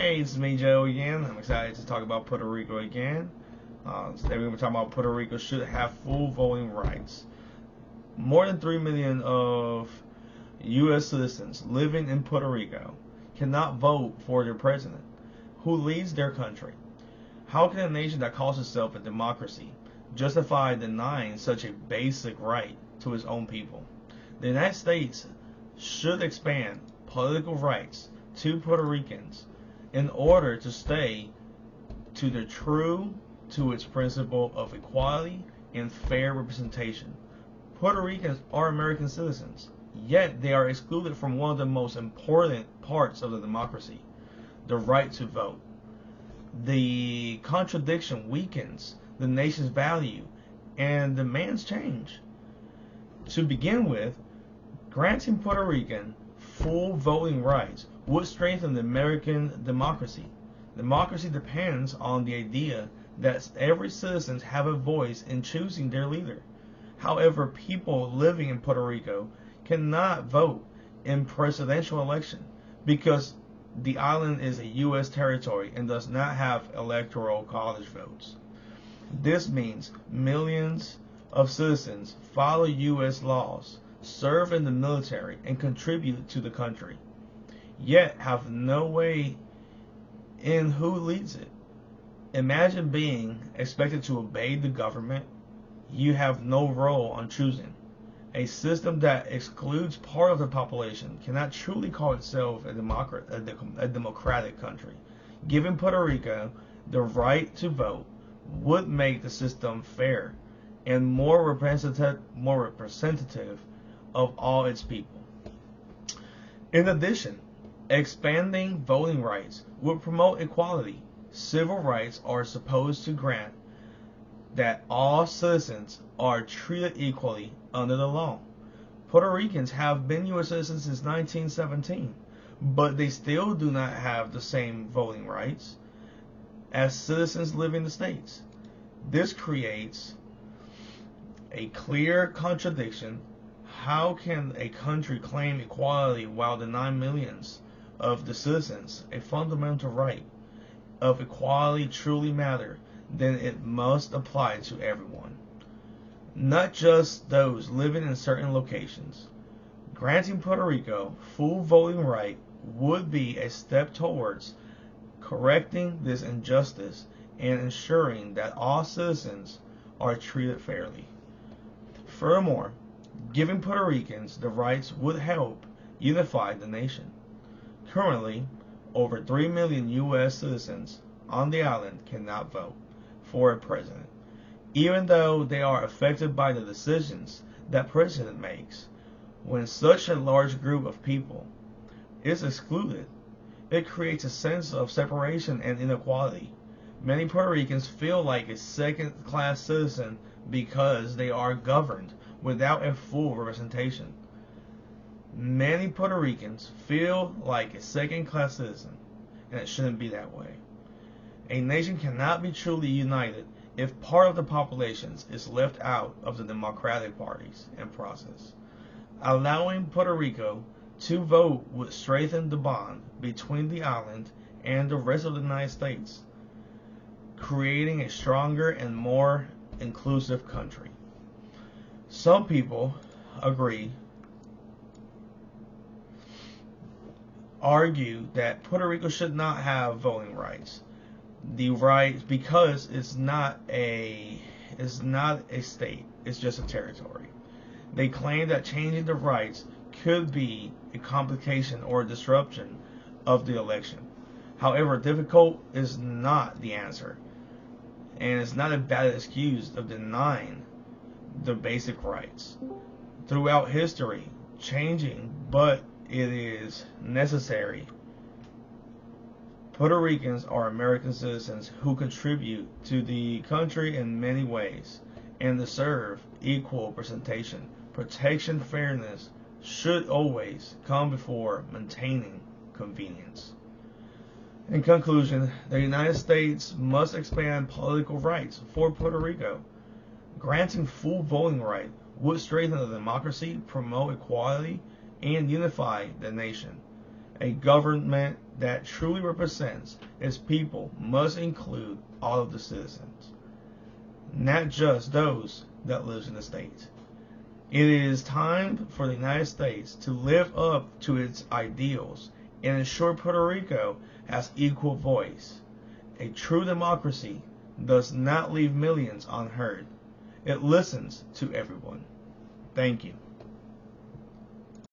Hey, it's me, Joe, again. I'm excited to talk about Puerto Rico again. Today we're talking about Puerto Rico should have full voting rights. More than 3 million of U.S. citizens living in Puerto Rico cannot vote for their president, who leads their country. How can a nation that calls itself a democracy justify denying such a basic right to its own people? The United States should expand political rights to Puerto Ricans in order to stay true to its principle of equality and fair representation. Puerto Ricans are American citizens, yet they are excluded from one of the most important parts of the democracy, the right to vote. The contradiction weakens the nation's value and demands change. To begin with, granting Puerto Rican full voting rights would strengthen the American democracy. Democracy depends on the idea that every citizen have a voice in choosing their leader. However, people living in Puerto Rico cannot vote in presidential election because the island is a U.S. territory and does not have electoral college votes. This means millions of citizens follow U.S. laws, serve in the military, and contribute to the country, yet have no way in who leads it. Imagine being expected to obey the government you have no role on choosing. A system that excludes part of the population cannot truly call itself a democratic country. Giving Puerto Rico the right to vote would make the system fair and more representative of all its people. In addition, expanding voting rights would promote equality. Civil rights are supposed to grant that all citizens are treated equally under the law. Puerto Ricans have been U.S. citizens since 1917, but they still do not have the same voting rights as citizens living in the States. This creates a clear contradiction. How can a country claim equality while denying millions of the citizens a fundamental right? If equality truly matter, then it must apply to everyone, not just those living in certain locations. Granting Puerto Rico full voting right would be a step towards correcting this injustice and ensuring that all citizens are treated fairly. Furthermore, giving Puerto Ricans the rights would help unify the nation. Currently, over 3 million U.S. citizens on the island cannot vote for a president, even though they are affected by the decisions that president makes. When such a large group of people is excluded, it creates a sense of separation and inequality. Many Puerto Ricans feel like a second-class citizen because they are governed without a full representation. Many Puerto Ricans feel like a second-class citizen, and it shouldn't be that way. A nation cannot be truly united if part of the population is left out of the democratic parties and process. Allowing Puerto Rico to vote would strengthen the bond between the island and the rest of the United States, creating a stronger and more inclusive country. Some people argue that Puerto Rico should not have voting rights. The right because it's not a state, it's just a territory. They claim that changing the rights could be a complication or a disruption of the election. However, difficult is not the answer, and it's not a valid excuse of denying the basic rights. Throughout history, changing, but it is necessary. Puerto Ricans are American citizens who contribute to the country in many ways and deserve equal representation. Protection, fairness should always come before maintaining convenience. In conclusion, the United States must expand political rights for Puerto Rico. Granting full voting right would strengthen the democracy, promote equality, and unify the nation. A government that truly represents its people must include all of the citizens, not just those that live in the state. It is time for the United States to live up to its ideals and ensure Puerto Rico has equal voice. A true democracy does not leave millions unheard. It listens to everyone. Thank you.